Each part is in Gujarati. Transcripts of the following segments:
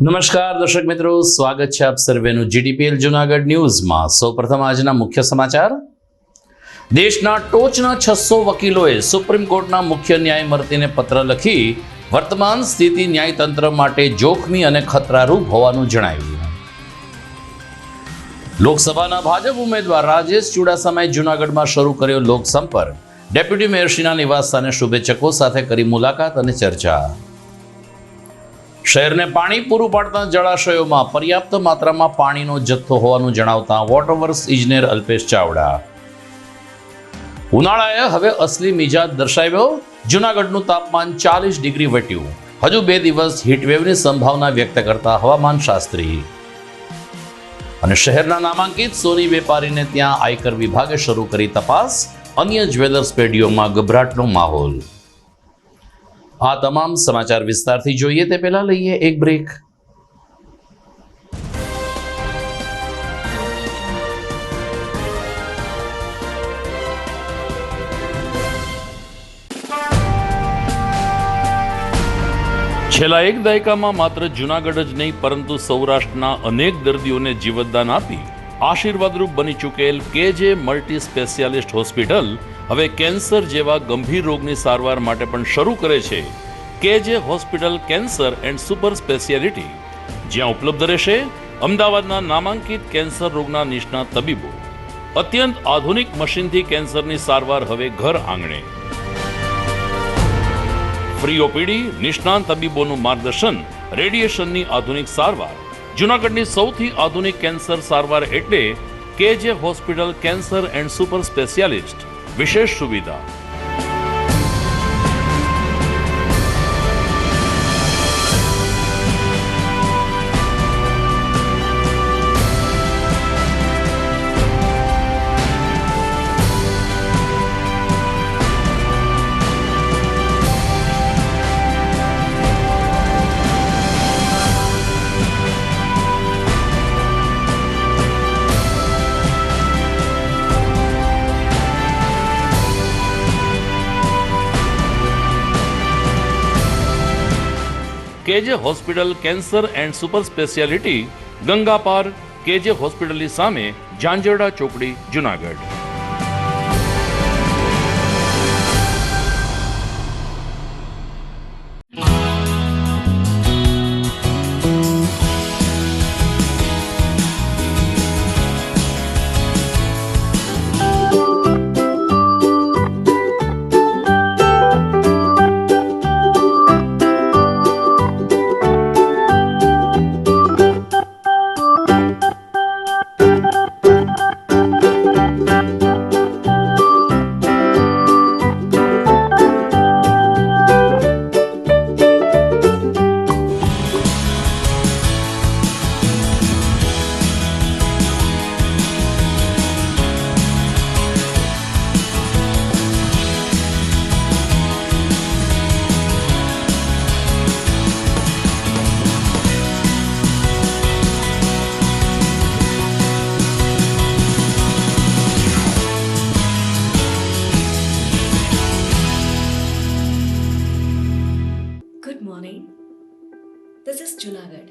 નમસ્કાર દર્શક મિત્રો, સ્વાગત છે આપ સર્વેનું જીડીપીએલ જૂનાગઢ ન્યૂઝમાં। સૌપ્રથમ આજના મુખ્ય સમાચાર। દેશના ટોચના 600 વકીલોએ સુપ્રીમ કોર્ટના મુખ્ય ન્યાયમૂર્તિને પત્ર લખી વર્તમાન સ્થિતિ ન્યાયતંત્ર માટે જોખમી અને ખતરારૂપ હોવાનું જણાવ્યું। લોકસભાના ભાજપ ઉમેદવાર રાજેશ ચુડાસમાએ જૂનાગઢમાં શરૂ કર્યો લોકસંપર્ક। ડેપ્યુટી મેયરશ્રીના નિવાસસ્થાને શુભેચ્છકો સાથે કરી મુલાકાત અને ચર્ચા। શહેરને પાણી પૂરું પાડતા જળાશયોમાં પર્યાપ્ત માત્રામાં પાણીનો જથ્થો હોવાનું જણાવતા વોટરવર્ક્સ ઇજનેર અલ્પેશ ચાવડા। ઉનાળાએ હવે અસલી મિજાજ દર્શાવ્યો। જૂનાગઢનું તાપમાન 40 ડિગ્રી વટ્યું। હજુ 2 દિવસ હીટવેવની સંભાવના વ્યક્ત કરતા હવામાન શાસ્ત્રી। અને શહેરના નામાંકિત સોની વેપારીને ત્યાં આયકર વિભાગે શરૂ કરી તપાસ। અન્ય જ્વેલર્સ પેઢીઓમાં ગભરાટનો માહોલ। આ તમામ સમાચાર વિસ્તારથી જોઈએ તે પહેલા લઈએ એક બ્રેક। છેલ્લા એક દાયકામાં માત્ર જૂનાગઢ જ નહીં પરંતુ સૌરાષ્ટ્રના અનેક દર્દીઓને જીવતદાન આપી આશીર્વાદરૂપ બની ચૂકેલ કેજે મલ્ટી સ્પેશિયાલિસ્ટ હોસ્પિટલ હવે કેન્સર જેવા ગંભીર રોગની સારવાર માટે પણ શરૂ કરે છે કેજે hospital cancer and super speciality, જ્યાં ઉપલબ્ધ રહેશે અમદાવાદના નામાંકિત કેન્સર રોગના નિષ્ણાત તબીબો। અત્યંત આધુનિક મશીનથી કેન્સરની સારવાર હવે ઘર આંગણે। ફ્રી ઓપીડી, નિષ્ણાત તબીબોનું માર્ગદર્શન, રેડિયેશનની આધુનિક સારવાર। જૂનાગઢની સૌથી આધુનિક કેન્સર સારવાર એટલે કેજે hospital cancer and super specialist. વિશેષ સુવિધા। કેજે hospital cancer and super speciality, Ganga પાર, કેજે હોસ્પિટલની સામે, ઝાંઝરડા ચોકડી, Junagadh. Good morning. This is Junagadh.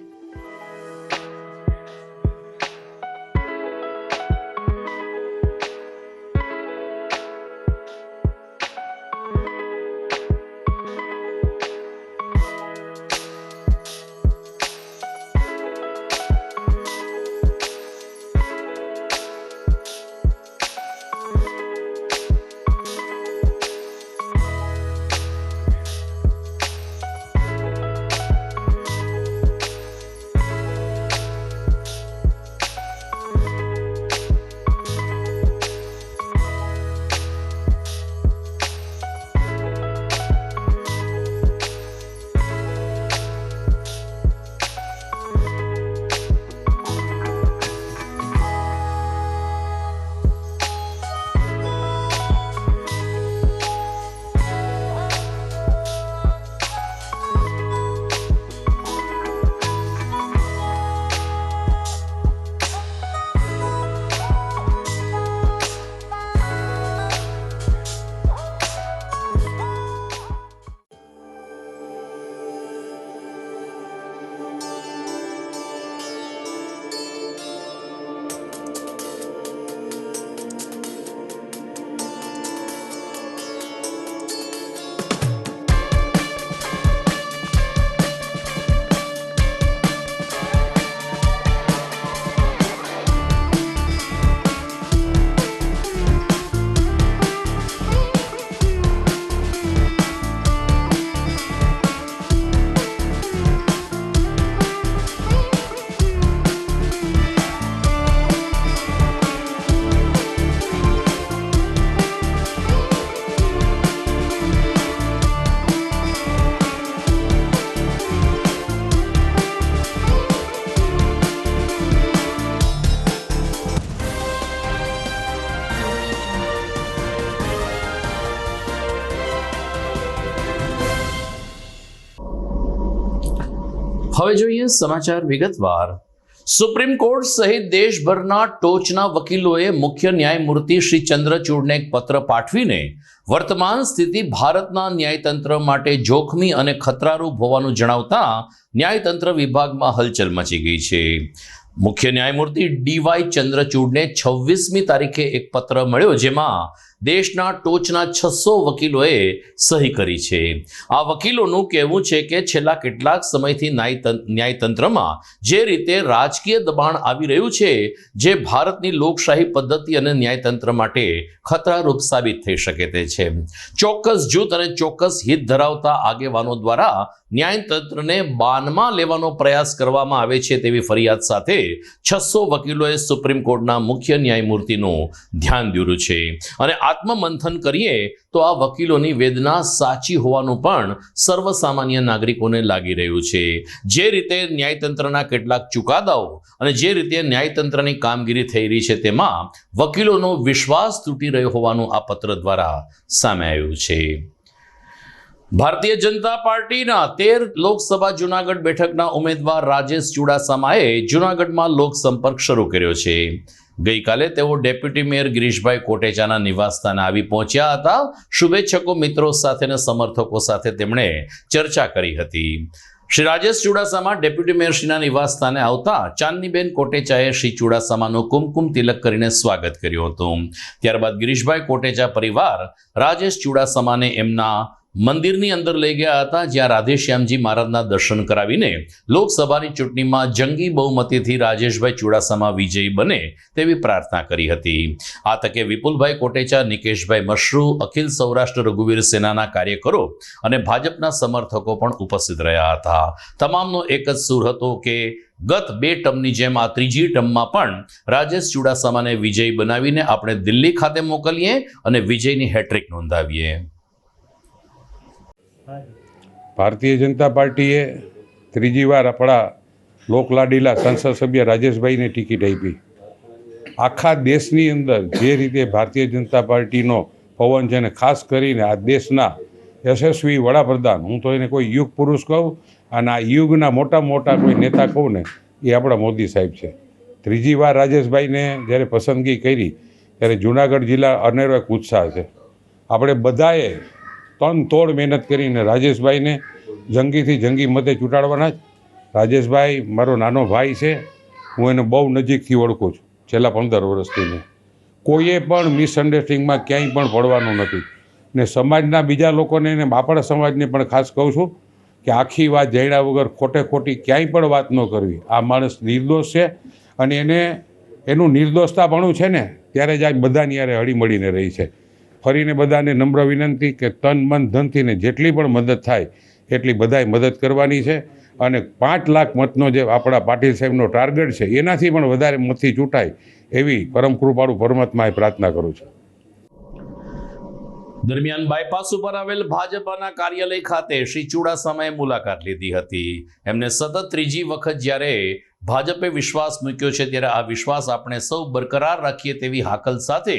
હવે જોઈએ સમાચાર વિગતવાર. સુપ્રીમ કોર્ટ સહિત દેશભરના ટોચના વકીલોએ મુખ્ય ન્યાયમૂર્તિ શ્રી ચંદ્રચૂડને એક પત્ર પાઠવીને વર્તમાન સ્થિતિ ભારતના ન્યાયતંત્ર માટે જોખમી અને ખતરારૂપ હોવાનું જણાવતા ન્યાયતંત્ર વિભાગમાં હલચલ મચી ગઈ છે. મુખ્ય ન્યાયમૂર્તિ ડીવાય ચંદ્રચૂડને 26મી તારીખે એક પત્ર મળ્યો, જેમાં દેશના ટોચના 600 વકીલોએ સહી કરી છે. આ વકીલોનું કહેવું છે કે છેલ્લા કેટલાક સમયથી ન્યાયતંત્રમાં જે રીતે રાજકીય દબાણ આવી રહ્યું છે, જે ભારતની લોકશાહી પદ્ધતિ અને ન્યાયતંત્ર માટે ખતરારૂપ સાબિત થઈ શકે તે છે. ચોક્કસ જૂથ અને ચોક્કસ હિત ધરાવતા આગેવાનો દ્વારા ન્યાયતંત્રને બાનમાં લેવાનો પ્રયાસ કરવામાં આવે છે તેવી ફરિયાદ સાથે 600 વકીલોએ સુપ્રીમ કોર્ટના મુખ્ય ન્યાયમૂર્તિનું ધ્યાન દોર્યું છે. અને આત્મમંથન કરીએ તો આ વકીલોની વેદના સાચી હોવાનું પણ સર્વસામાન્ય નાગરિકોને લાગી રહ્યું છે. જે રીતે ન્યાયતંત્રના કેટલાક ચુકાદાઓ અને જે રીતે ન્યાયતંત્રની કામગીરી થઈ રહી છે, તેમાં વકીલોનો વિશ્વાસ તૂટી રહ્યો હોવાનું આ પત્ર દ્વારા સામે આવ્યું છે. ભારતીય જનતા પાર્ટીના 13 લોકસભા જૂનાગઢ બેઠકના ઉમેદવાર રાજેશ ચુડાસમાએ જૂનાગઢમાં લોકસંપર્ક શરૂ કર્યો છે. ગઈકાલે તેઓ ડેપ્યુટી મેયર ગિરીશભાઈ કોટેચાના નિવાસસ્થાને આવી પહોંચ્યા હતા. શુભેચ્છકો, મિત્રો સાથે અને સમર્થકો સાથે તેમણે ચર્ચા કરી હતી. શ્રી રાજેશ ચુડાસમા ડેપ્યુટી મેયરશ્રીના નિવાસસ્થાને આવતા ચાંદનીબેન કોટેચાએ શ્રી ચુડાસમાનું કુમકુમ તિલક કરીને સ્વાગત કર્યું હતું. ત્યારબાદ ગિરીશભાઈ કોટેચા પરિવાર રાજેશ ચુડાસમાને એમના મંદિરની અંદર લઈ ગયા હતા, જ્યાં રાધેશ્યામજી મહારાજના દર્શન કરાવીને લોકસભાની ચૂંટણીમાં જંગી બહુમતીથી રાજેશભાઈ ચુડાસમા વિજયી બને તેવી પ્રાર્થના કરી હતી. આ તકે વિપુલભાઈ કોટેચા, નિકેશભાઈ મશરૂ, અખિલ સૌરાષ્ટ્ર રઘુવીર સેનાના કાર્યકરો અને ભાજપના સમર્થકો પણ ઉપસ્થિત રહ્યા હતા. તમામનો એક જ સૂર હતો કે ગત 2 ટર્મની જેમ આ ત્રીજી ટર્મમાં પણ રાજેશ ચુડાસમાને વિજયી બનાવીને આપણે દિલ્હી ખાતે મોકલીએ અને વિજયની હેટ્રિક નોંધાવીએ. ભારતીય જનતા પાર્ટીએ ત્રીજી વાર આપણા લોકલાડીલા સંસદ સભ્ય રાજેશભાઈને ટિકિટ આપી. આખા દેશની અંદર જે રીતે ભારતીય જનતા પાર્ટીનો પવન છે, ને ખાસ કરીને આ દેશના યશસ્વી વડાપ્રધાન, હું તો એને કોઈ યુગ પુરુષ કહું, અને આ યુગના મોટા કોઈ નેતા કહું ને, એ આપણા મોદી સાહેબ છે. ત્રીજી વાર રાજેશભાઈને જ્યારે પસંદગી કરી ત્યારે જૂનાગઢ જિલ્લા અનેરો એક ઉત્સાહ છે. આપણે બધાએ તોડ મહેનત કરીને રાજેશભાઈને જંગીથી જંગી મતે ચૂંટાડવાના જ. રાજેશભાઈ મારો નાનો ભાઈ છે, હું એને બહુ નજીકથી ઓળખું છું છેલ્લા 15 વર્ષથી. કોઈએ પણ મિસઅન્ડરસ્ટેન્ડિંગમાં ક્યાંય પણ પડવાનું નથી. ને સમાજના બીજા લોકોને ને આપણા સમાજને પણ ખાસ કહું છું કે આખી વાત જાણ્યા વગર ખોટી ક્યાંય પણ વાત ન કરવી. આ માણસ નિર્દોષ છે અને એનું નિર્દોષતાપણું છે ને, ત્યારે જ આ બધાની યારે હળીમળીને રહી છે. ફરીને બધાને નમ્ર વિનંતી કે તન મન ધનથી ને જેટલી પણ મદદ થાય એટલી બધાએ મદદ કરવાની છે. અને 5 લાખ મતનો જે આપણા પાટીલ સાહેબનો ટાર્ગેટ છે, એનાથી પણ વધારે મતથી ચૂંટાય એવી પરમ કૃપાળુ પરમાત્માએ પ્રાર્થના કરું છું. દરમિયાન બાયપાસ ઉપર આવેલ ભાજપના કાર્યાલય ખાતે શ્રી ચુડાસમાએ મુલાકાત લીધી હતી. એમને સતત ત્રીજી વખત જ્યારે ભાજપે વિશ્વાસ મૂક્યો છે, ત્યારે આ વિશ્વાસ આપણે સૌ બરકરાર રાખીએ તેવી હાકલ સાથે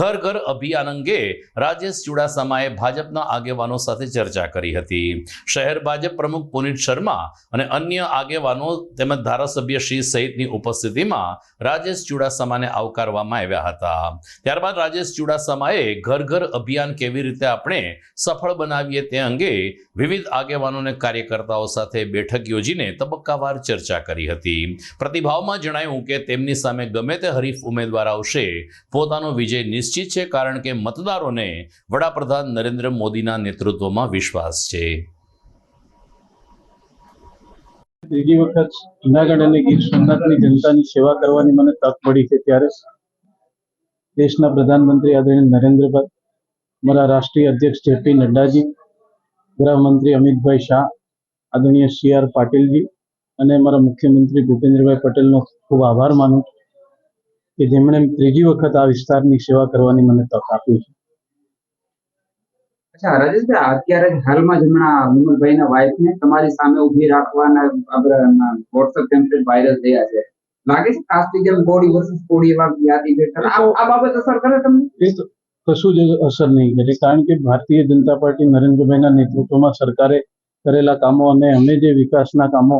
ઘર ઘર અભિયાન અંગે રાજેશ ચુડાસમાએ ભાજપના આગેવાનો સાથે ચર્ચા કરી હતી. શહેર ભાજપ પ્રમુખ પુનિત શર્મા અને અન્ય આગેવાનો તેમજ ધારાસભ્યશ્રી સહિતની ઉપસ્થિતિમાં રાજેશ ચુડાસમાને આવકારવામાં આવ્યા હતા. ત્યારબાદ રાજેશ ચુડાસમાએ ઘર ઘર અભિયાન કેવી રીતે આપણે સફળ બનાવીએ તે અંગે વિવિધ આગેવાનો અને કાર્યકર્તાઓ સાથે બેઠક યોજીને તબક્કાવાર ચર્ચા કરી હતી. પ્રતિભાવમાં જણાવ્યું કે તેમની સામે ગમે તે હરીફ ઉમેદવાર આવશે, પોતાનો વિજય નિશ્ચિત છે, કારણ કે મતદારોને વડાપ્રધાન નરેન્દ્ર મોદીના નેતૃત્વમાં વિશ્વાસ છે. ત્રીજી વખત જૂનાગઢ અને ગીર સોમનાથની જનતાની સેવા કરવાની મને તક મળી છે, ત્યારે દેશના પ્રધાનમંત્રી આદરણીય નરેન્દ્રભાઈ, મારા રાષ્ટ્રીય અધ્યક્ષ જેપી નડ્ડાજી, ગૃહમંત્રી અમિતભાઈ શાહ, આદરણીય CR પાટીલજી અને મારા મુખ્યમંત્રી ભૂપેન્દ્રભાઈ પટેલનો ખૂબ આભાર માનું છું કે જેમણે ત્રીજી વખત આ વિસ્તારની સેવા કરવાની મને તક આપી છે. અચ્છા રાજેશભાઈ, અત્યારે હાલમાં જ હમણાં વિમલભાઈના વાઇફને તમારી સામે ઊભી રાખવાના વોટ્સએપ ટેમ્પલેટ વાયરલ થયા છે. લાગે છે કાસ્ટિંગ બોડી વર્સિસ બોડી એવા યાદી બેઠા આ બાબત અસર કરે તમને? એ તો કશું જ અસર નહીં કરે, કારણ કે ભારતીય જનતા પાર્ટી નરેન્દ્રભાઈના નેતૃત્વમાં સરકારે કરેલા કામો અને અમે જે વિકાસના કામો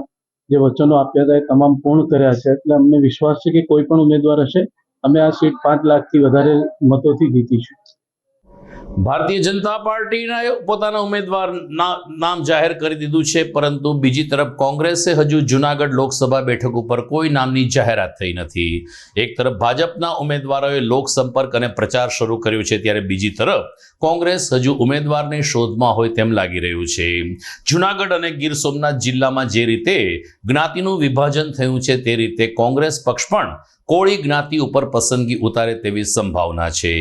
જે વચનો આપ્યા હતા એ તમામ પૂર્ણ કર્યા છે. એટલે અમને વિશ્વાસ છે કે કોઈ પણ ઉમેદવાર હશે, અમે આ સીટ 5 લાખથી વધારે મતોથી જીતીશું. ભારતીય જનતા પાર્ટીના પોતાના ઉમેદવાર નામ જાહેર કરી દીધું છે, પરંતુ બીજી તરફ કોંગ્રેસે હજુ જુનાગઢ લોકસભા બેઠક ઉપર કોઈ નામની જાહેરાત થઈ નથી. એક તરફ ભાજપના ઉમેદવારોએ લોકસંપર્ક અને પ્રચાર શરૂ કર્યો છે, ત્યારે બીજી તરફ કોંગ્રેસ હજુ ઉમેદવારની શોધમાં હોય તેમ લાગી રહ્યું છે. જુનાગઢ અને ગીર સોમનાથ જિલ્લામાં જે રીતે જ્ઞાતિનું વિભાજન થયું છે, તે રીતે કોંગ્રેસ પક્ષ પણ કોળી જ્ઞાતિ ઉપર પસંદગી ઉતારે તેવી સંભાવના છે.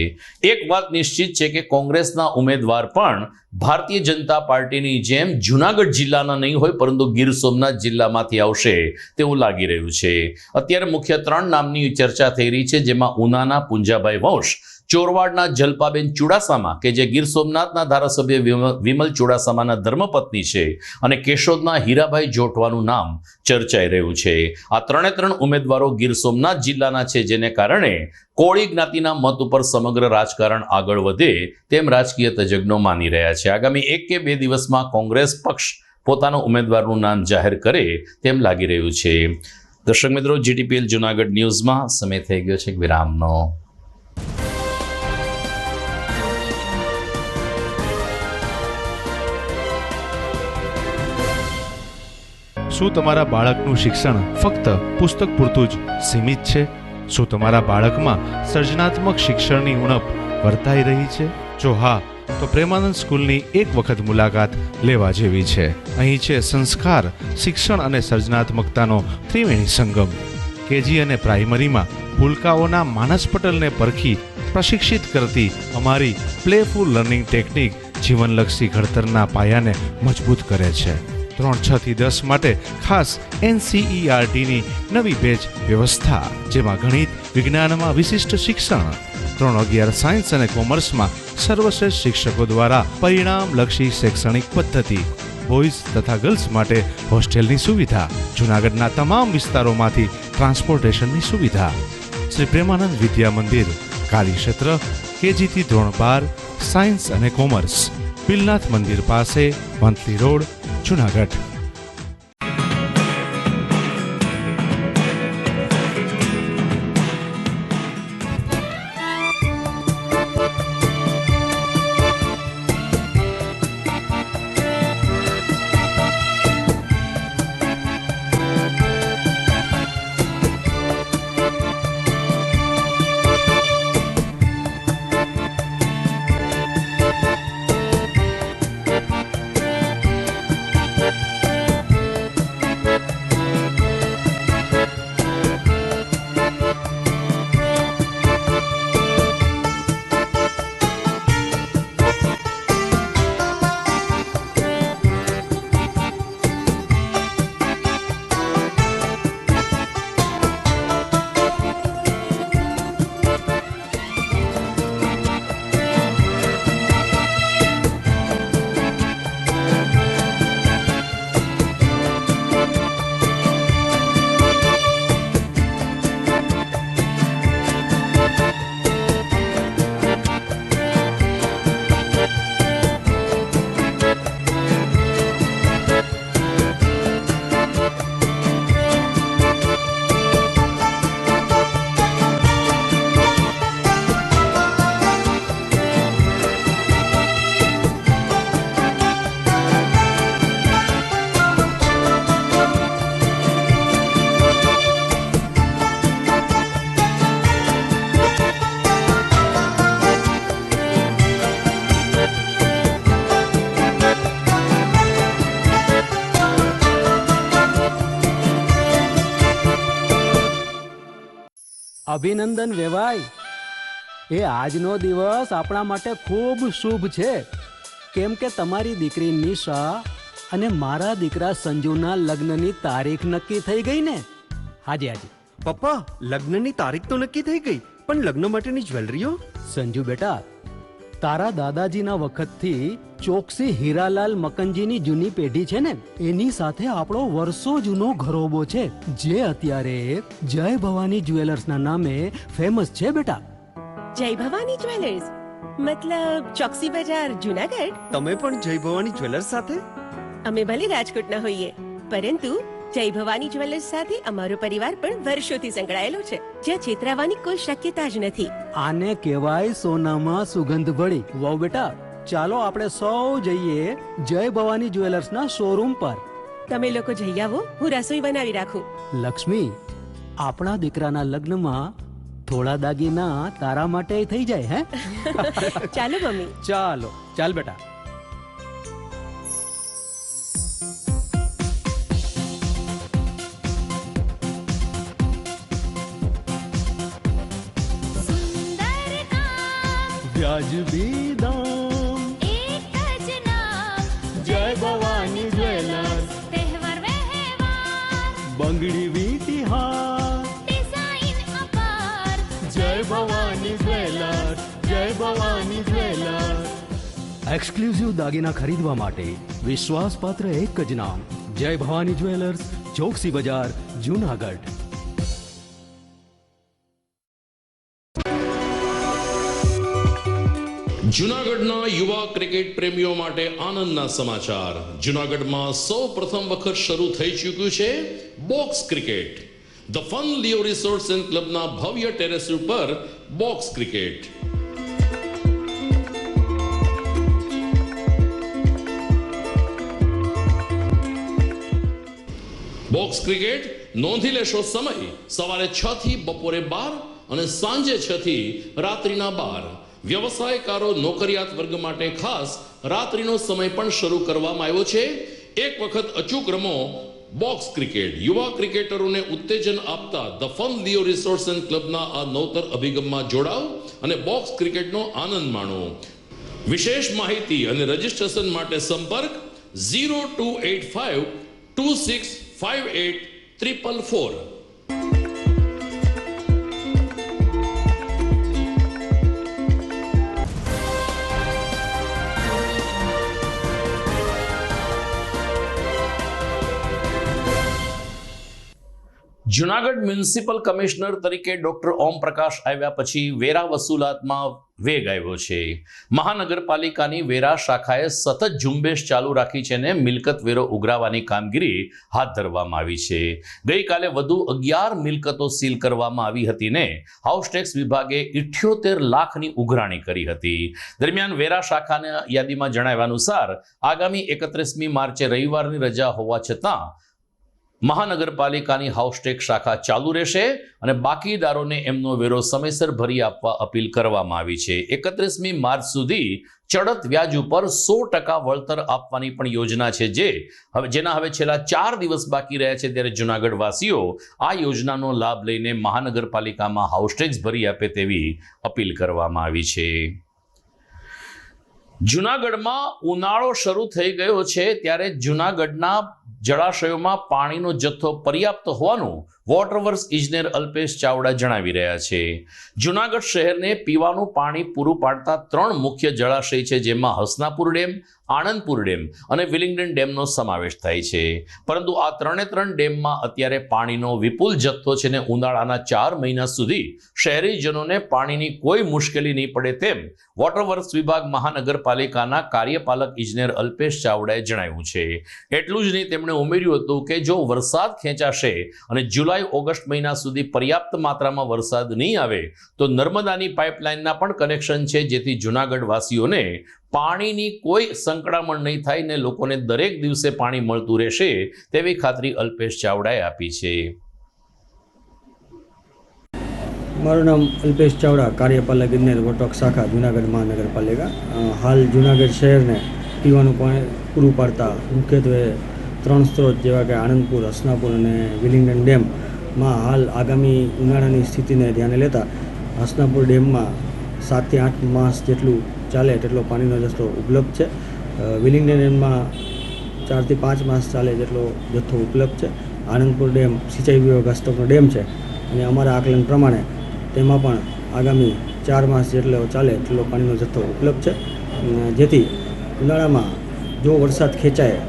એક વાત નિશ્ચિત છે કે કોંગ્રેસના ઉમેદવાર પણ ભારતીય જનતા પાર્ટીની જેમ જુનાગઢ જિલ્લાના નહીં હોય, પરંતુ ગીર સોમનાથ જિલ્લામાંથી આવશે તેવું લાગી રહ્યું છે. અત્યારે મુખ્ય 3 નામની ચર્ચા થઈ રહી છે, જેમાં ઉનાના પુંજાભાઈ વંશ, ચોરવાડના જલપાબેન ચુડાસમા કે જે ગીર સોમનાથના ધારાસભ્ય વિમલ ચુડાસમાના ધર્મપત્ની છે, અને કેશોદના હીરાભાઈ જોટવાનું નામ ચર્ચાઈ રહ્યું છે. આ 3 ઉમેદવારો ગીર સોમનાથ જિલ્લાના છે, જેને કારણે કોળી જ્ઞાતિના મત ઉપર સમગ્ર રાજકારણ આગળ વધે તેમ રાજકીય તજજ્ઞો માની રહ્યા છે. આગામી 1 કે 2 દિવસમાં કોંગ્રેસ પક્ષ પોતાના ઉમેદવારનું નામ જાહેર કરે તેમ લાગી રહ્યું છે. દર્શક મિત્રો, GTPL જુનાગઢ ન્યૂઝમાં સમય થઈ ગયો છે વિરામનો. શું તમારા બાળકનું શિક્ષણ ફક્ત પુસ્તક પૂરતું જ સીમિત છે? શું તમારા બાળકમાં સર્જનાત્મક શિક્ષણની ઉણપ વર્તાઈ રહી છે? જો હા, તો પ્રેમાનંદ સ્કૂલની એક વખત મુલાકાત લેવા જેવી છે. અહીં છે સંસ્કાર, શિક્ષણ અને સર્જનાત્મકતાનો ત્રિવેણી સંગમ. કેજી અને પ્રાઇમરીમાં ભૂલકાઓના માનસ પટલને પરખી પ્રશિક્ષિત કરતી અમારી પ્લેફુલ લર્નિંગ ટેકનિક જીવનલક્ષી ઘડતરના પાયાને મજબૂત કરે છે. 3-6 થી 10 માટે ખાસ NCERTની નવી બેચ વ્યવસ્થા, જેમાં ગણિત વિજ્ઞાનમાં વિશિષ્ટ શિક્ષણ, 3-11 સાયન્સ અને કોમર્સમાં સર્વશ્રેષ્ઠ શિક્ષકો દ્વારા પરિણામલક્ષી શૈક્ષણિક પદ્ધતિ, બોયઝ તથા ગર્લ્સ માટે હોસ્ટેલની સુવિધા, જૂનાગઢના તમામ વિસ્તારોમાંથી ટ્રાન્સપોર્ટેશનની સુવિધા. શ્રી પ્રેમાનંદ વિદ્યા મંદિર, કાર્યક્ષેત્ર KG થી ધોરણ 12 સાયન્સ અને કોમર્સ, પિલનાથ મંદિર પાસે, વંથલી રોડ, જૂનાગઢ. અભિનંદન વેવાઈ, એ આજનો દિવસ આપણા માટે ખૂબ શુભ છે, કેમ કે તમારી દીકરી નિશા અને મારા દીકરા સંજુના લગ્નની તારીખ નક્કી થઈ ગઈ ને. હાજી હાજી પપ્પા, લગ્નની તારીખ તો નક્કી થઈ ગઈ, પણ લગ્ન માટેની જ્વેલરીઓ? સંજુ બેટા, તારા દાદાજીના વખતથી ચોકસી હીરાલાલ મકનજીની જૂની પેઢી છે ને, એની સાથે આપણો વર્ષો જૂનો ઘરોબો છે, જે અત્યારે જય ભવાની જ્વેલર્સના નામે ફેમસ છે બેટા. જય ભવાની જ્વેલર્સ મતલબ ચોકસી બજાર, જુનાગઢ? તમે પણ જય ભવાની જ્વેલર્સ સાથે? અમે ભલે રાજકોટના હોઈએ, પરંતુ જય ભવાની જ્વેલર્સ સાથે અમારો પરિવાર પણ વર્ષોથી સંકળાયેલો છે, જ્યાં છેતરાવાની કોઈ શક્યતા જ નથી. આને કહેવાય સોનામાં સુગંધ ભળી. વાવ બેટા, ચાલો આપણે સૌ જઈએ જય ભવાની જ્વેલર્સના શોરૂમ પર. તમે લોકો જઈ આવો, હું રસોઈ બનાવી રાખું. લક્ષ્મી, આપણા દીકરાના લગ્નમાં થોડા દાગીના તારા માટે થઈ જાય હે. ચાલો મમ્મી. ચાલો ચાલ બેટા. વ્યાજબી દામ, એક જ નામ, જય ભવાની જ્વેલર્સ. તહેવાર વ્યવહાર, બંગડી વીટી હાર, ડિઝાઇન અપાર, જય ભવાની જ્વેલર્સ, જય ભવાની જ્વેલર્સ. એક્સક્લુઝિવ દાગીના ખરીદવા માટે વિશ્વાસપાત્ર એક જ નામ, જય ભવાની જ્વેલર્સ, ચોકસી બજાર, જૂનાગઢ. જૂનાગઢના યુવા ક્રિકેટ પ્રેમીઓ માટે આનંદના સમાચાર. જૂનાગઢમાં સૌ પ્રથમ વખત શરૂ થઈ ચૂક્યું છે box cricket. The fun Leo resorts and ક્લબના ભવ્ય ટેરેસ ઉપર બોક્સ ક્રિકેટ. બોક્સ ક્રિકેટ નોંધી લેશો સમય સવારે 6 થી બપોરે 12 અને સાંજે 6 થી રાત્રિના 12. વ્યવસાયકારો નોકરિયાત વર્ગ માટે ખાસ રાત્રિનો સમય પણ શરૂ કરવામાં આવ્યો છે. એક વખત અચૂક રમો બોક્સ ક્રિકેટ. યુવા ક્રિકેટરોને ઉત્તેજન આપતા the fun Leo resorts and ક્લબના આ નવતર અભિગમમાં જોડાઓ અને બોક્સ ક્રિકેટનો આનંદ માણો. વિશેષ માહિતી અને રજીસ્ટ્રેશન માટે સંપર્ક 0285 2658 444. જૂનાગઢ મ્યુનિસિપલ કમિશનર તરીકે ડોક્ટર ઓમ પ્રકાશ આવ્યા પછી વેરા વસૂલાતમાં વેગ આવ્યો છે. મહાનગરપાલિકાની વેરા શાખાએ સતત ઝુંબેશ ચાલુ રાખી છે અને મિલકત વેરો ઉઘરાવવાની કામગીરી હાથ ધરવામાં આવી છે. ગઈકાલે વધુ 11 મિલકતો સીલ કરવામાં આવી હતી ને હાઉસ ટેક્સ વિભાગે 78 લાખની ઉઘરાણી કરી હતી. દરમિયાન વેરા શાખાના યાદીમાં જણાવ્યા અનુસાર આગામી 31મી માર્ચે રવિવારની રજા હોવા છતાં મહાનગરપાલિકાની હાઉસ ટેક્સ શાખા ચાલુ રહેશે અને બાકીદારોને એમનો વેરો સમયસર ભરી આપવા અપીલ કરવામાં આવી છે. 31મી માર્ચ સુધી ચડત વ્યાજ ઉપર 100% વળતર આપવાની પણ યોજના છે, જેના હવે છેલ્લા 4 દિવસ બાકી રહ્યા છે. ત્યારે જૂનાગઢ વાસીઓ આ યોજનાનો લાભ લઈને મહાનગરપાલિકામાં હાઉસ ટેક્સ ભરી આપે તેવી અપીલ કરવામાં આવી છે. જૂનાગઢમાં ઉનાળો શરૂ થઈ ગયો છે ત્યારે જૂનાગઢના જળાશયોમાં પાણીનો જથ્થો પર્યાપ્ત હોવાનું વોટરવર્ક્સ ઇજનેર અલ્પેશ ચાવડા જણાવી રહ્યા છે. જૂનાગઢ શહેરને પીવાનું પાણી પૂરું પાડતા 3 મુખ્ય જળાશય છે, જેમાં હસનાપુર ડેમ, આણંદપુર ડેમ અને વિલિંગડન ડેમનો સમાવેશ થાય છે. પરંતુ આ 3 ડેમમાં અત્યારે પાણીનો વિપુલ જથ્થો છે ને ઉનાળાના 4 મહિના સુધી શહેરીજનોને પાણીની કોઈ મુશ્કેલી નહીં પડે તેમ વોટરવર્ક્સ વિભાગ મહાનગરપાલિકાના કાર્યપાલક ઇજનેર અલ્પેશ ચાવડાએ જણાવ્યું છે. એટલું જ નહીં, તેમણે ઉમેર્યું હતું કે જો વરસાદ ખેંચાશે અને જુલાઈ-ઓગસ્ટ મહિના સુધી પર્યાપ્ત માત્રામાં વરસાદ નહીં આવે તો નર્મદાની પાઇપલાઇનના પણ કનેક્શન છે, જેથી જૂનાગઢ વાસીઓને પાણીની કોઈ સંકળામણ નહીં થાય ને લોકોને દરેક દિવસે પાણી મળતું રહેશે તેવી ખાતરી અલ્પેશ ચાવડાએ આપી છે. મારું નામ અલ્પેશ ચાવડા, કાર્યપાલક ઇજનેર વોટરવર્ક્સ શાખા જૂનાગઢ મહાનગરપાલિકા. હાલ જૂનાગઢ શહેરને પીવાનું પાણી પૂરું પાડતા મુખ્યત્વે 3 સ્ત્રોત જેવા કે આણંદપુર, હસનાપુર અને વિલિંગડન ડેમમાં હાલ આગામી ઉનાળાની સ્થિતિને ધ્યાને લેતા હસનાપુર ડેમમાં 7 થી 8 માસ જેટલું ચાલે તેટલો પાણીનો જથ્થો ઉપલબ્ધ છે. વિલિંગડન ડેમમાં 4 થી 5 માસ ચાલે જેટલો જથ્થો ઉપલબ્ધ છે. આણંદપુર ડેમ સિંચાઈ વિભાગ હસ્તકનો ડેમ છે અને અમારા આકલન પ્રમાણે તેમાં પણ આગામી 4 માસ જેટલો ચાલે તેટલો પાણીનો જથ્થો ઉપલબ્ધ છે. જેથી ઉનાળામાં જો વરસાદ ખેંચાય,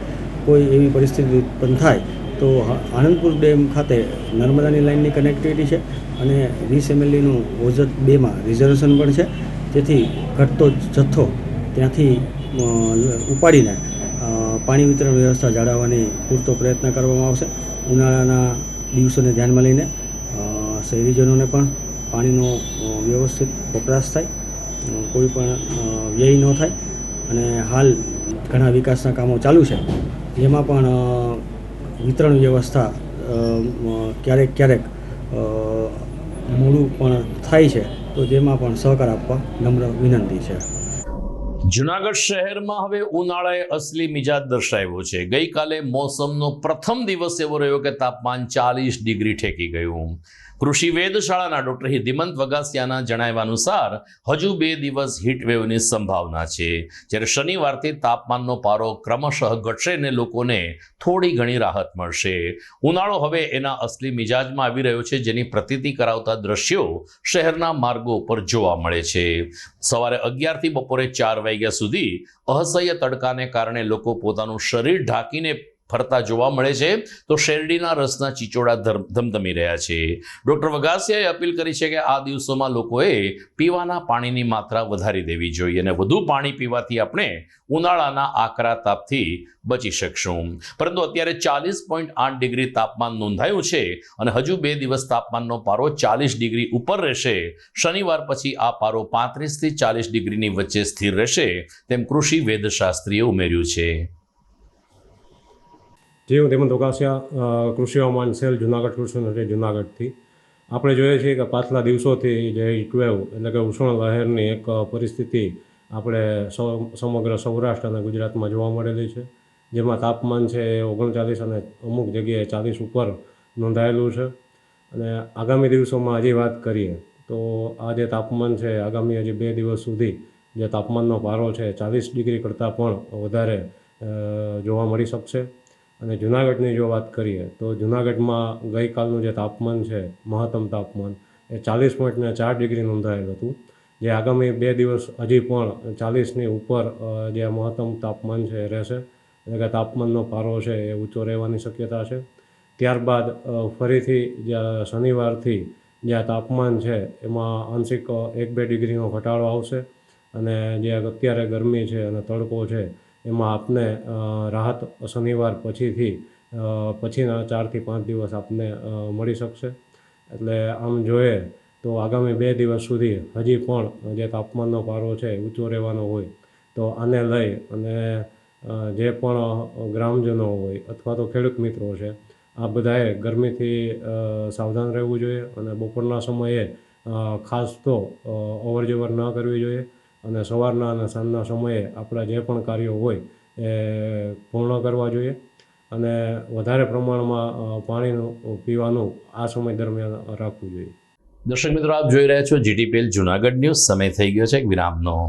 કોઈ એવી પરિસ્થિતિ ઉત્પન્ન થાય તો આણંદપુર ડેમ ખાતે નર્મદાની લાઇનની કનેક્ટિવિટી છે અને 20 mLનું ઓઝત 2માં રિઝર્વેશન પણ છે. જેથી ઘટતો જથ્થો ત્યાંથી ઉપાડીને પાણી વિતરણ વ્યવસ્થા જાળવવાની પૂરતો પ્રયત્ન કરવામાં આવશે. ઉનાળાના દિવસોને ધ્યાનમાં લઈને શહેરીજનોને પણ પાણીનો વ્યવસ્થિત વપરાશ થાય, કોઈ પણ વ્યય ન થાય. અને હાલ ઘણા વિકાસના કામો ચાલુ છે, જેમાં પણ વિતરણ વ્યવસ્થા ક્યારેક મોડું પણ થાય છે, તો જેમાં પણ સહકાર આપવા નમ્ર વિનંતી છે. જુનાગઢ શહેરમાં હવે ઉનાળાએ અસલી મિજાજ દર્શાવ્યો છે. ગઈકાલે મોસમનો પ્રથમ દિવસ એવો રહ્યો કે તાપમાન 40 ડિગ્રી ઠેકી ગયું. કૃષિ વેધશાળાના ડોક્ટર હિદિમંત વગાસિયાના જણાવ્યા અનુસાર હજુ 2 દિવસ હીટવેવની સંભાવના છે, જ્યારે શનિવારથી તાપમાનનો પારો ક્રમશઃ ઘટશે અને લોકોને થોડી ઘણી રાહત મળશે. ઉનાળો હવે એના અસલી મિજાજમાં આવી રહ્યો છે, જેની પ્રતીતિ કરાવતા દ્રશ્યો શહેરના માર્ગો પર જોવા મળે છે. સવારે 11 થી બપોરે 4 વાગ્યા સુધી અસહ્ય તડકાને કારણે લોકો પોતાનું શરીર ઢાંકીને ફરતા જોવા મળે છે, તો શેરડીના રસના ચીચોડા ધમધમી રહ્યા છે. ડોક્ટર વગાસિયાએ અપીલ કરી છે કે આ દિવસોમાં લોકોએ પીવાના પાણીની માત્રા વધારી દેવી જોઈએ અને વધુ પાણી પીવાથી આપણે ઉનાળાના આકરા તાપથી બચી શકશું. પરંતુ અત્યારે 40.8 ડિગ્રી તાપમાન નોંધાયું છે અને હજુ 2 દિવસ તાપમાનનો પારો 40 ડિગ્રી ઉપર રહેશે. શનિવાર પછી આ પારો 35 થી 40 ડિગ્રીની વચ્ચે સ્થિર રહેશે, તેમ કૃષિ વેધશાસ્ત્રીએ ઉમેર્યું છે. જે હું હિદિમંત વગાસિયા, કૃષિ હવામાન સેલ જુનાગઢ કૃષિ યુનિવર્સિટી જુનાગઢથી. આપણે જોઈએ છીએ કે પાછલા દિવસોથી જે હીટવેવ એટલે કે ઉષ્ણ લહેરની એક પરિસ્થિતિ આપણે સમગ્ર સૌરાષ્ટ્ર અને ગુજરાતમાં જોવા મળેલી છે, જેમાં તાપમાન છે એ 39 અને અમુક જગ્યાએ 40 ઉપર નોંધાયેલું છે. અને આગામી દિવસોમાં હજી વાત કરીએ તો આ જે તાપમાન છે આગામી હજી 2 દિવસ સુધી જે તાપમાનનો પારો છે 40 ડિગ્રી કરતાં પણ વધારે જોવા મળી શકશે. અને જૂનાગઢની જો વાત કરીએ તો જૂનાગઢમાં ગઈકાલનું જે તાપમાન છે મહત્તમ તાપમાન એ 40.4 ડિગ્રી નોંધાયેલું હતું, જે આગામી 2 દિવસ હજી પણ 40ની ઉપર જે મહત્તમ તાપમાન છે એ રહેશે, એટલે કે તાપમાનનો પારો છે એ ઊંચો રહેવાની શક્યતા છે. ત્યારબાદ ફરીથી શનિવારથી જે તાપમાન છે એમાં આંશિક 1-2 ડિગ્રીનો ઘટાડો આવશે અને જે અત્યારે ગરમી છે અને તડકો છે એમાં આપને રાહત શનિવાર પછીના 4 થી 5 દિવસ આપને મળી શકશે. એટલે આમ જોઈએ તો આગામી 2 દિવસ સુધી હજી પણ જે તાપમાનનો પારો છે ઊંચો રહેવાનો હોય, તો આને લઈ અને જે પણ ગ્રામજનો હોય અથવા તો ખેડૂત મિત્રો છે આ બધાએ ગરમીથી સાવધાન રહેવું જોઈએ અને બપોરના સમયે ખાસ તો અવરજવર ન કરવી જોઈએ અને સવારના અને સાંજના સમયે આપણા જે પણ કાર્યો હોય એ પૂર્ણ કરવા જોઈએ અને વધારે પ્રમાણમાં પાણીનું પીવાનું આ સમય દરમિયાન રાખવું જોઈએ. દર્શક મિત્રો, આપ જોઈ રહ્યા છો જીટીપીએલ જુનાગઢ ન્યૂઝ. સમય થઈ ગયો છે એક વિરામનો.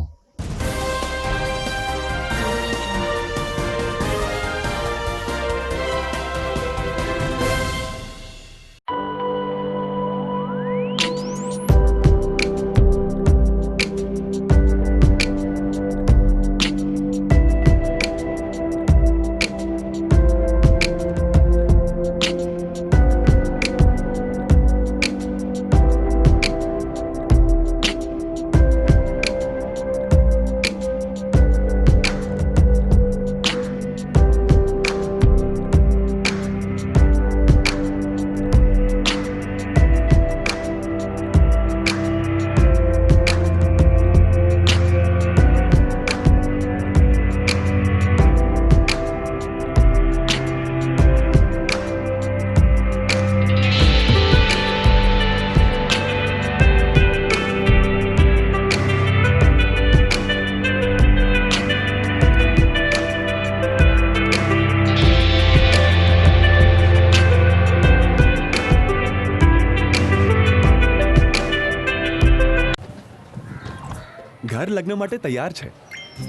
ઘર લગ્ન માટે તૈયાર છે,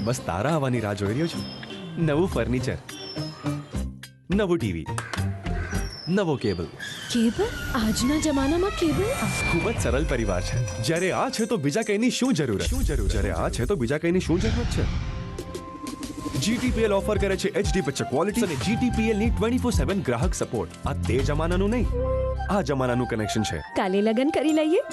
બસ તારા આવવાની રાહ જોઈ રહ્યો છું. નવું ફર્નિચર, નવું ટીવી, નવો કેબલ. કેબલ? આજના જમાનામાં કેબલ? ખૂબ જ સરળ પરિવાર છે. જ્યારે આ છે તો બીજા કંઈની શું જરૂરત? જ્યારે આ છે તો બીજા કંઈની શું જરૂરત છે? GTPL ઓફર કરે છે HD પિક્ચર ક્વોલિટી અને GTPL ની 24/7 ગ્રાહક સપોર્ટ. આ તે જમાનાનું નહીં, આ જમાનાનું કનેક્શન છે. કાલે લગન કરી લઈએ.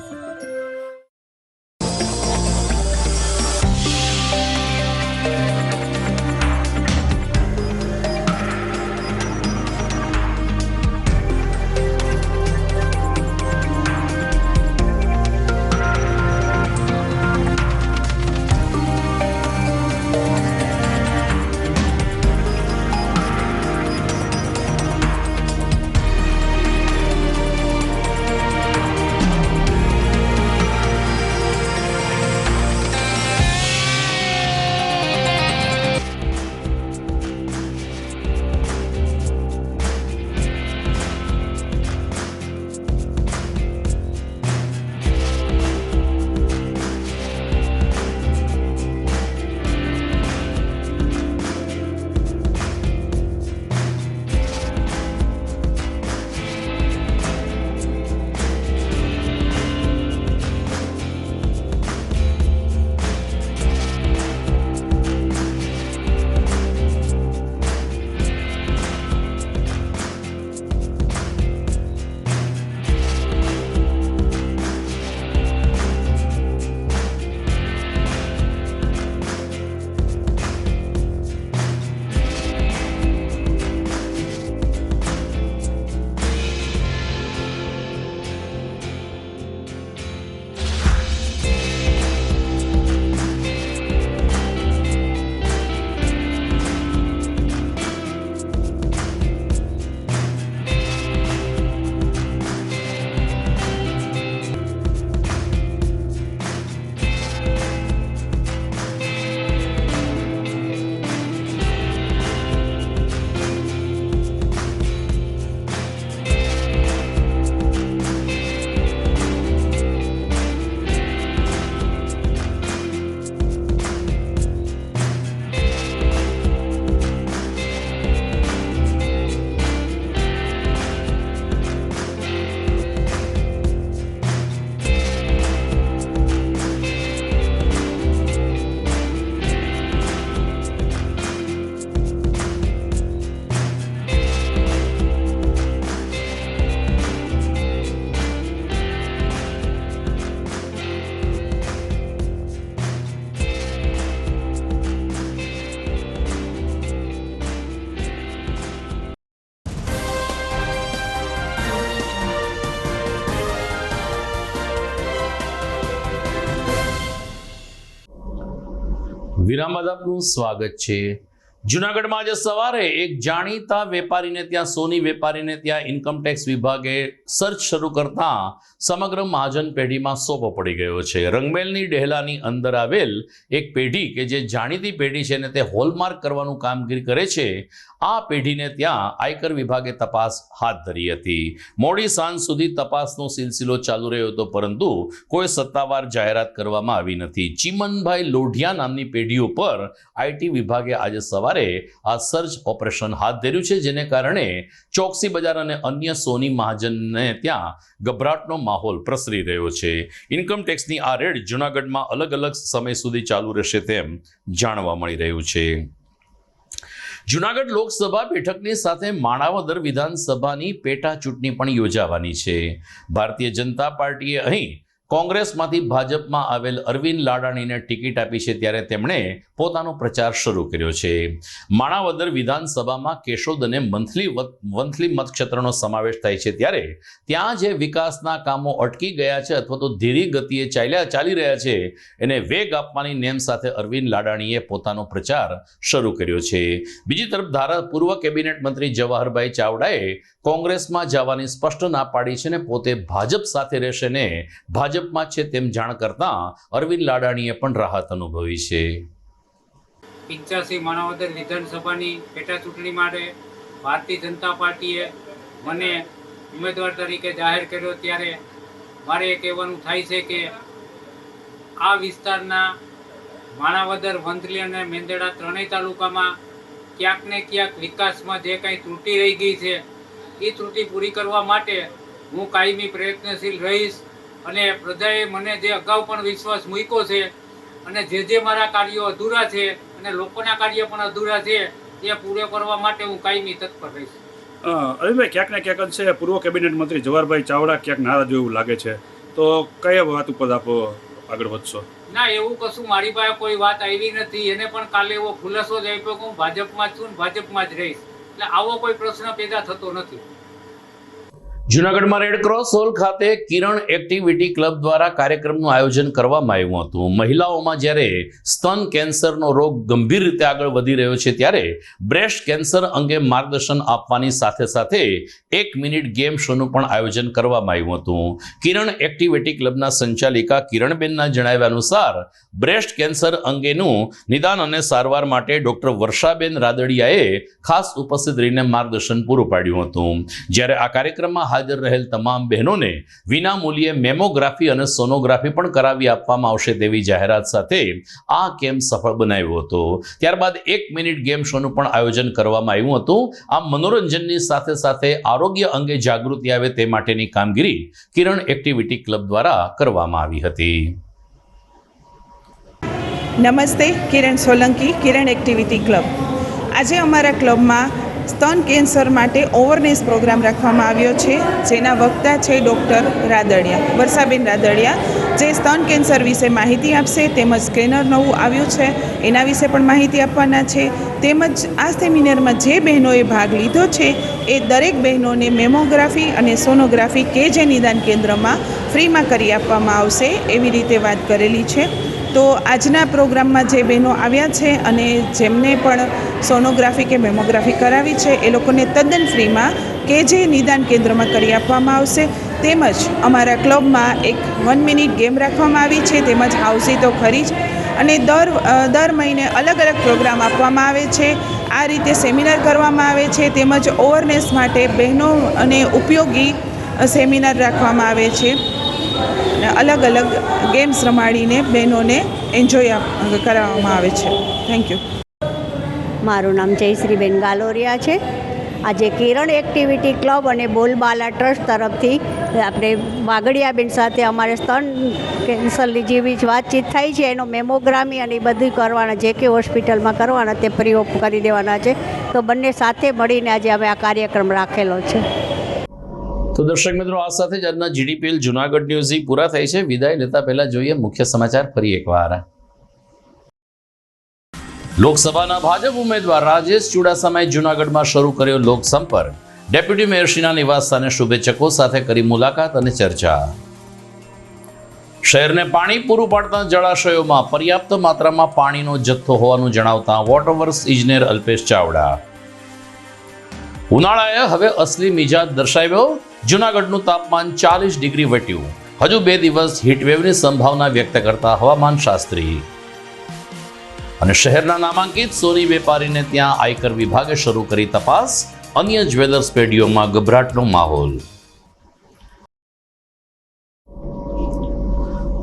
વિરામ બાદ આપનું સ્વાગત છે. જૂનાગઢમાં આજે સવારે એક જાણીતા વેપારીને ત્યાં સોની વેપારીને ત્યાં ઇન્કમટેક્સ વિભાગે સર્ચ શરૂ કરતા સમગ્ર મહાજન પેઢીમાં સોપો પડી ગયો છે. રંગમેલની ડેહલાની અંદર આવેલ એક પેઢી કે જે જાણીતી પેઢી છે ને તે હોલમાર્ક કરવાનું કામગીરી કરે છે, આ પેઢીને ત્યાં આયકર વિભાગે તપાસ હાથ ધરી હતી. મોડી સાંજ સુધી તપાસનો સિલસિલો ચાલુ રહ્યો હતો, પરંતુ કોઈ સત્તાવાર જાહેરાત કરવામાં આવી નથી. ચીમનભાઈ લોઢિયા નામની પેઢી ઉપર આઈટી વિભાગે આજે સવારે આ સર્ચ ઓપરેશન હાથ ધર્યું છે, જેને કારણે ચોકસી બજાર અને અન્ય સોની મહાજનને ત્યાં ગભરાટનો માહોલ પ્રસરી રહ્યો છે. ઇન્કમટેક્સની આ રેડ જૂનાગઢમાં અલગ અલગ સમય સુધી ચાલુ રહેશે તેમ જાણવા મળી રહ્યું છે. જૂનાગઢ લોકસભા બેઠકની સાથે માણાવદર વિધાનસભાની પેટા ચૂંટણી પણ યોજાવાની છે. ભારતીય જનતા પાર્ટીએ અહીં કોંગ્રેસમાંથી ભાજપમાં આવેલ અરવિંદ લાડાણીને ટિકિટ આપી છે, ત્યારે તેમણે પોતાનો પ્રચાર શરૂ કર્યો છે. માણાવદર વિધાનસભામાં કેશોદ અને વંથલી મતક્ષેત્રનો સમાવેશ થાય છે, ત્યારે ત્યાં જે વિકાસના કામો અટકી ગયા છે અથવા તો ધીરી ગતિએ ચાલી રહ્યા છે એને વેગ આપવાની નેમ સાથે અરવિંદ લાડાણીએ પોતાનો પ્રચાર શરૂ કર્યો છે. બીજી તરફ પૂર્વ કેબિનેટ મંત્રી જવાહરભાઈ ચાવડાએ કોંગ્રેસમાં જવાની સ્પષ્ટ ના પાડી છે ને પોતે ભાજપ સાથે રહેશે ને ભાજપમાં છે તેમ જાણ કરતા અરવિંદ લાડાણીએ પણ રાહત અનુભવી છે. 85 માણાવદર વિધાનસભાની પેટા ચૂંટણી માટે ભારતીય જનતા પાર્ટીએ મને ઉમેદવાર તરીકે જાહેર કર્યો, ત્યારે મારે એ કહેવાનું થાય છે કે આ વિસ્તારના માણાવદર, વંથલી અને મેંદરડા ત્રણેય તાલુકામાં ક્યાંક ને ક્યાંક વિકાસમાં જે કંઈ ત્રુટિ રહી ગઈ છે એ ત્રુટિ પૂરી કરવા માટે હું કાયમી પ્રયત્નશીલ રહીશ. અને પ્રજાએ મને જે અગાઉ પણ વિશ્વાસ મૂક્યો છે અને જે મારા કાર્યો અધૂરા છે અને લોકોના કાર્ય પણ અધૂરા છે એ પૂરો કરવા માટે હું કાયમી તત્પર રહીશ. અરવિંદભાઈ, ક્યાંક ને ક્યાંક છે પૂર્વ કેબિનેટ મંત્રી જવાહરભાઈ ચાવડા ક્યાંક નારાજ એવું લાગે છે, તો કયા વાત ઉપર આપ આગળ વધશો? ના, એવું કશું મારી પાસે કોઈ વાત આવી નથી. એને પણ કાલે એવો ખુલાસો જ આપ્યો કે હું ભાજપમાં જ છું, ભાજપમાં જ રહીશ. એટલે આવો કોઈ પ્રશ્ન પેદા થતો નથી. જૂનાગઢમાં રેડક્રોસ હોલ ખાતે કિરણ એક્ટિવિટી ક્લબ દ્વારા કાર્યક્રમનું આયોજન કરવામાં આવ્યું હતું. મહિલાઓમાં જ્યારે સ્તન કેન્સરનો રોગ ગંભીર રીતે આગળ વધી રહ્યો છે, ત્યારે બ્રેસ્ટ કેન્સર અંગે માર્ગદર્શન આપવાની સાથે સાથે 1 મિનિટ ગેમ શોનું પણ આયોજન કરવામાં આવ્યું હતું. કિરણ એક્ટિવિટી ક્લબના સંચાલિકા કિરણબેનના જણાવ્યા અનુસાર બ્રેસ્ટ કેન્સર અંગેનું નિદાન અને સારવાર માટે ડોક્ટર વર્ષાબેન રાદડિયાએ ખાસ ઉપસ્થિત રહીને માર્ગદર્શન પૂરું પાડ્યું હતું. જ્યારે આ કાર્યક્રમમાં હાજર રહેલ તમામ બહેનોને વિનામૂલ્યે મેમોગ્રાફી અને સોનોગ્રાફી પણ કરાવી આપવામાં આવશે તેવી જાહેરાત સાથે આ કેમ્પ સફળ બનાવ્યો હતો. ત્યારબાદ 1 મિનિટ ગેમ શોનું પણ આયોજન કરવામાં આવ્યું હતું. આ મનોરંજનની સાથે સાથે આરોગ્ય અંગે જાગૃતિ આવે તે માટેની કામગીરી કિરણ એક્ટિવિટી ક્લબ દ્વારા કરવામાં આવી હતી. નમસ્તે, કિરણ સોલંકી, કિરણ એક્ટિવિટી ક્લબ. આજે અમારા ક્લબમાં સ્તન કેન્સર માટે અવેરનેસ પ્રોગ્રામ રાખવામાં આવ્યો છે, જેના વક્તા છે ડૉક્ટર રાદડિયા, વર્ષાબેન રાદડિયા, જે સ્તન કેન્સર વિશે માહિતી આપશે, તેમજ સ્કેનર નવું આવ્યું છે એના વિશે પણ માહિતી આપવાના છે. તેમજ આ સેમિનારમાં જે બહેનોએ ભાગ લીધો છે એ દરેક બહેનોને મેમોગ્રાફી અને સોનોગ્રાફી KJ નિદાન કેન્દ્રમાં ફ્રીમાં કરી આપવામાં આવશે એવી રીતે વાત કરેલી છે. તો આજના પ્રોગ્રામમાં જે બહેનો આવ્યા છે અને જેમને પણ સોનોગ્રાફી કે મેમોગ્રાફી કરાવી છે એ લોકોને તદ્દન ફ્રીમાં KJ નિદાન કેન્દ્રમાં કરી આપવામાં આવશે. તેમજ અમારા ક્લબમાં એક 1 મિનિટ ગેમ રાખવામાં આવી છે, તેમજ હાઉસી તો ખરી જ, અને દર મહિને અલગ અલગ પ્રોગ્રામ આપવામાં આવે છે. આ રીતે સેમિનાર કરવામાં આવે છે, તેમજ અવેરનેસ માટે બહેનો અને ઉપયોગી સેમિનાર રાખવામાં આવે છે. અલગ અલગ ગેમ્સ રમાડીને બહેનોને એન્જોય કરાવવામાં આવે છે. Thank you. મારું નામ જયશ્રીબેન ગાલોરિયા છે. આજે કિરણ એક્ટિવિટી ક્લબ અને બોલબાલા ટ્રસ્ટ તરફથી આપણે વાગડિયાબેન સાથે અમારે સ્તન કેન્સરની જેવી જ વાતચીત થઈ છે. એનો મેમોગ્રામી અને એ બધું કરવાના, જે કે હોસ્પિટલમાં કરવાના તે ફ્રી ઓફ કરી દેવાના છે. તો બંને સાથે મળીને આજે અમે આ કાર્યક્રમ રાખેલો છે. તો દર્શક મિત્રો, આ સાથે જ આજના GDPL જૂનાગઢ ન્યૂઝ પૂરા થાય છે. વિદાય લેતા પહેલા જોઈએ મુખ્ય સમાચાર ફરી એકવાર. લોકસભાના ભાજપ ઉમેદવાર રાજેશ ચુડાસમાએ જૂનાગઢમાં શરૂ કર્યો લોકસંપર્ક. ડેપ્યુટી મેયરશ્રીના નિવાસસ્થાને શુભેચ્છકો સાથે કરી મુલાકાત અને ચર્ચા. શહેરને પાણી પૂરું પાડતા જળાશયોમાં પર્યાપ્ત માત્રામાં પાણીનો જથ્થો હોવાનું જણાવતા વોટરવર્ક્સ ઇજનેર અલ્પેશ ચાવડા. ઉનાળાએ હવે અસલી મિજાજ દર્શાવ્યો. જૂનાગઢનું તાપમાન 40 ડિગ્રી વટ્યું. હજુ 2 દિવસ હીટવેવની સંભાવના વ્યક્ત કરતા હવામાન શાસ્ત્રી. અને શહેરના નામાંકિત સોની વેપારીને ત્યાં આયકર વિભાગે શરૂ કરી તપાસ. અન્ય જ્વેલર્સ પેઢીઓમાં ગભરાટનો માહોલ.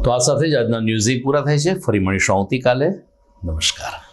તો આ સાથે જ આજના ન્યૂઝ પૂરા થાય છે. ફરી મળીશું આવતીકાલે. નમસ્કાર.